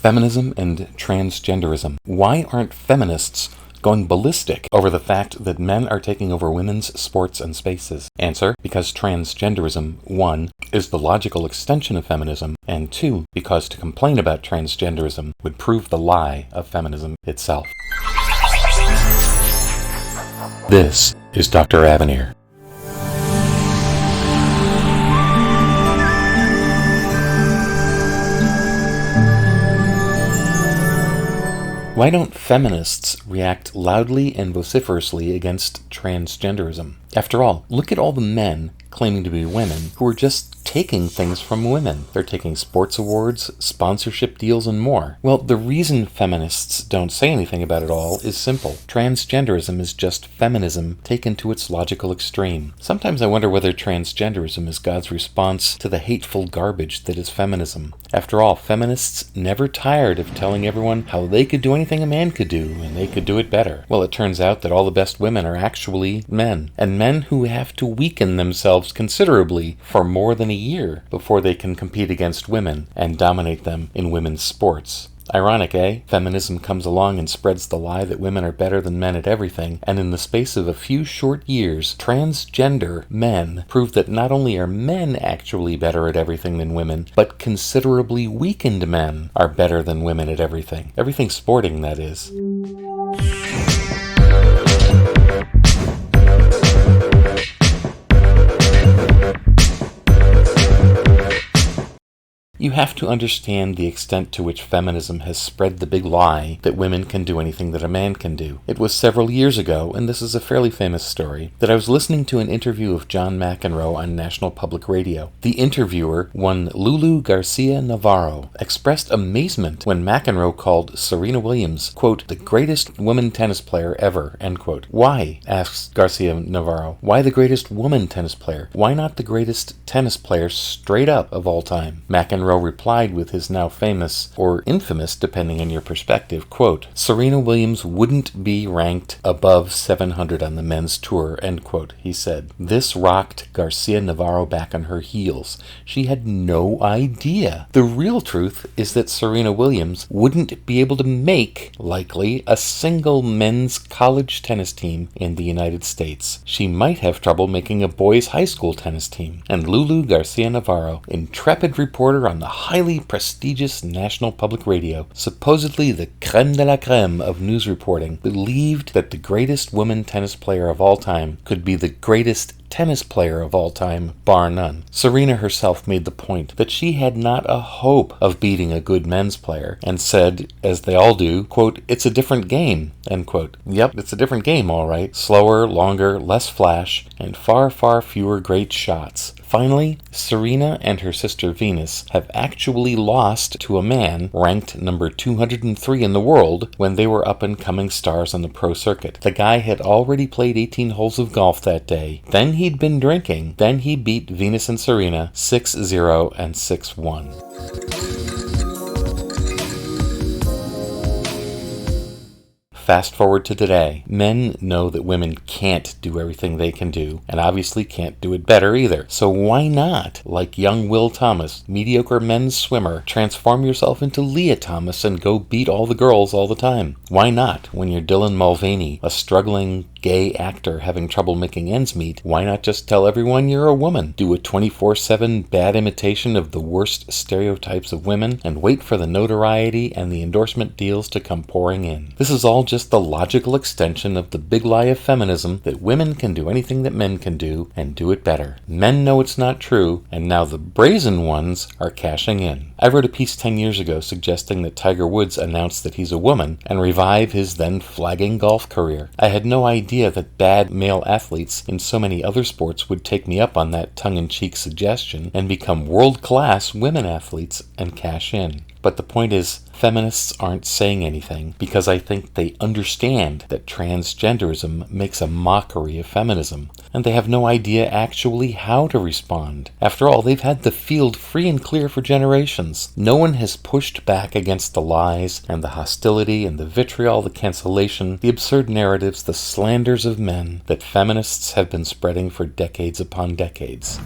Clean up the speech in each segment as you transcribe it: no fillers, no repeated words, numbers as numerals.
Feminism and Transgenderism. Why aren't feminists going ballistic over the fact that men are taking over women's sports and spaces? Answer: because transgenderism, 1, is the logical extension of feminism, and 2, because to complain about transgenderism would prove the lie of feminism itself. This is Dr. Avenir. Why don't feminists react loudly and vociferously against transgenderism? After all, look at all the men claiming to be women who are just taking things from women. They're taking sports awards, sponsorship deals, and more. Well, the reason feminists don't say anything about it all is simple. Transgenderism is just feminism taken to its logical extreme. Sometimes I wonder whether transgenderism is God's response to the hateful garbage that is feminism. After all, feminists never tired of telling everyone how they could do anything a man could do, and they could do it better. Well, it turns out that all the best women are actually men, and men who have to weaken themselves considerably for more than a year before they can compete against women and dominate them in women's sports. Ironic, eh? Feminism comes along and spreads the lie that women are better than men at everything, and in the space of a few short years, transgender men prove that not only are men actually better at everything than women, but considerably weakened men are better than women at everything. Everything sporting, that is. You have to understand the extent to which feminism has spread the big lie that women can do anything that a man can do. It was several years ago, and this is a fairly famous story, that I was listening to an interview of John McEnroe on National Public Radio. The interviewer, one Lulu Garcia Navarro, expressed amazement when McEnroe called Serena Williams, quote, the greatest woman tennis player ever, end quote. Why? Asks Garcia Navarro. Why the greatest woman tennis player? Why not the greatest tennis player straight up of all time? McEnroe replied with his now famous, or infamous depending on your perspective, quote, Serena Williams wouldn't be ranked above 700 on the men's tour, end quote, he said. This rocked Garcia Navarro back on her heels. She had no idea. The real truth is that Serena Williams wouldn't be able to make, likely, a single men's college tennis team in the United States. She might have trouble making a boys' high school tennis team. And Lulu Garcia Navarro, intrepid reporter on the highly prestigious National Public Radio, supposedly the creme de la creme of news reporting, believed that the greatest woman tennis player of all time could be the greatest tennis player of all time, bar none. Serena herself made the point that she had not a hope of beating a good men's player, and said, as they all do, quote, it's a different game, end quote. Yep, it's a different game, all right. Slower, longer, less flash, and far, far fewer great shots. Finally, Serena and her sister Venus have actually lost to a man ranked number 203 in the world when they were up-and-coming stars on the pro circuit. The guy had already played 18 holes of golf that day. Then he'd been drinking. Then he beat Venus and Serena 6-0 and 6-1. Fast forward to today. Men know that women can't do everything they can do, and obviously can't do it better either. So why not, like young Will Thomas, mediocre men's swimmer, transform yourself into Leah Thomas and go beat all the girls all the time? Why not, when you're Dylan Mulvaney, a struggling gay actor having trouble making ends meet, why not just tell everyone you're a woman? Do a 24/7 bad imitation of the worst stereotypes of women, and wait for the notoriety and the endorsement deals to come pouring in. This is all just the logical extension of the big lie of feminism that women can do anything that men can do, and do it better. Men know it's not true, and now the brazen ones are cashing in. I wrote a piece 10 years ago suggesting that Tiger Woods announce that he's a woman and revive his then flagging golf career. I had no idea that bad male athletes in so many other sports would take me up on that tongue-in-cheek suggestion and become world-class women athletes and cash in. But the point is, feminists aren't saying anything because I think they understand that transgenderism makes a mockery of feminism, and they have no idea actually how to respond. After all, they've had the field free and clear for generations. No one has pushed back against the lies and the hostility and the vitriol, the cancellation, the absurd narratives, the slanders of men that feminists have been spreading for decades upon decades.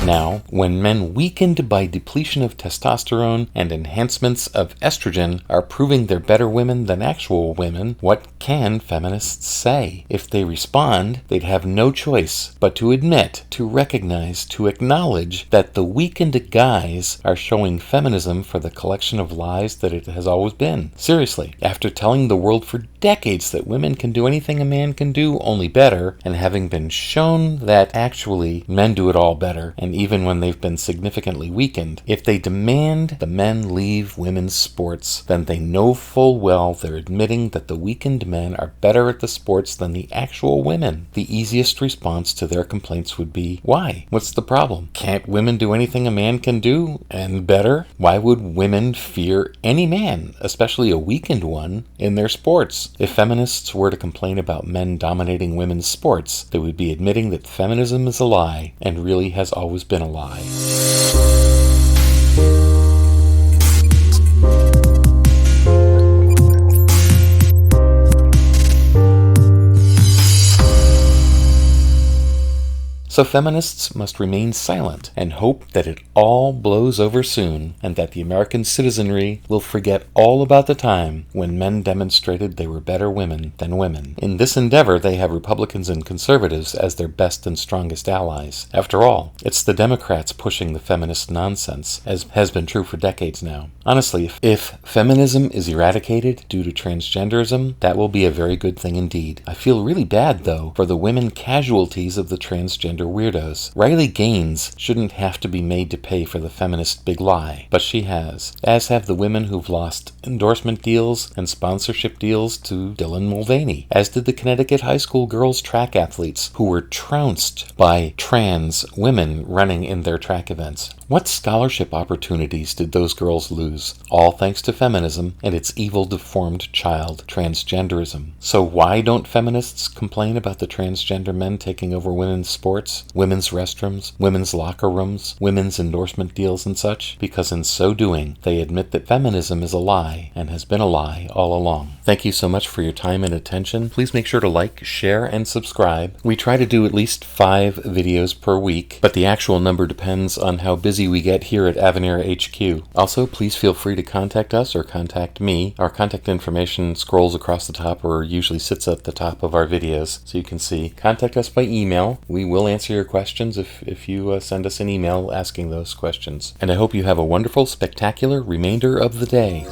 Now, when men weakened by depletion of testosterone and enhancements of estrogen are proving they're better women than actual women, what can feminists say? If they respond, they'd have no choice but to admit, to recognize, to acknowledge that the weakened guys are showing feminism for the collection of lies that it has always been. Seriously, after telling the world for decades that women can do anything a man can do, only better, and having been shown that actually men do it all better, and even when they've been significantly weakened, if they demand the men leave women's sports, then they know full well they're admitting that the weakened men are better at the sports than the actual women. The easiest response to their complaints would be, why? What's the problem? Can't women do anything a man can do, and better? Why would women fear any man, especially a weakened one, in their sports? If feminists were to complain about men dominating women's sports, they would be admitting that feminism is a lie, and really has always been a lie. So feminists must remain silent and hope that it all blows over soon, and that the American citizenry will forget all about the time when men demonstrated they were better women than women. In this endeavor, they have Republicans and conservatives as their best and strongest allies. After all, it's the Democrats pushing the feminist nonsense, as has been true for decades now. Honestly, if feminism is eradicated due to transgenderism, that will be a very good thing indeed. I feel really bad, though, for the women casualties of the transgender weirdos. Riley Gaines shouldn't have to be made to pay for the feminist big lie, but she has, as have the women who've lost endorsement deals and sponsorship deals to Dylan Mulvaney, as did the Connecticut high school girls track athletes who were trounced by trans women running in their track events. What scholarship opportunities did those girls lose? All thanks to feminism and its evil deformed child, transgenderism. So why don't feminists complain about the transgender men taking over women's sports, women's restrooms, women's locker rooms, women's endorsement deals and such? Because in so doing, they admit that feminism is a lie and has been a lie all along. Thank you so much for your time and attention. Please make sure to like, share, and subscribe. We try to do at least 5 videos per week, but the actual number depends on how busy we get here at Avenir HQ. Also, please feel free to contact us or contact me. Our contact information scrolls across the top or usually sits at the top of our videos, so you can see. Contact us by email. We will answer your questions if you send us an email asking those questions. And I hope you have a wonderful, spectacular remainder of the day.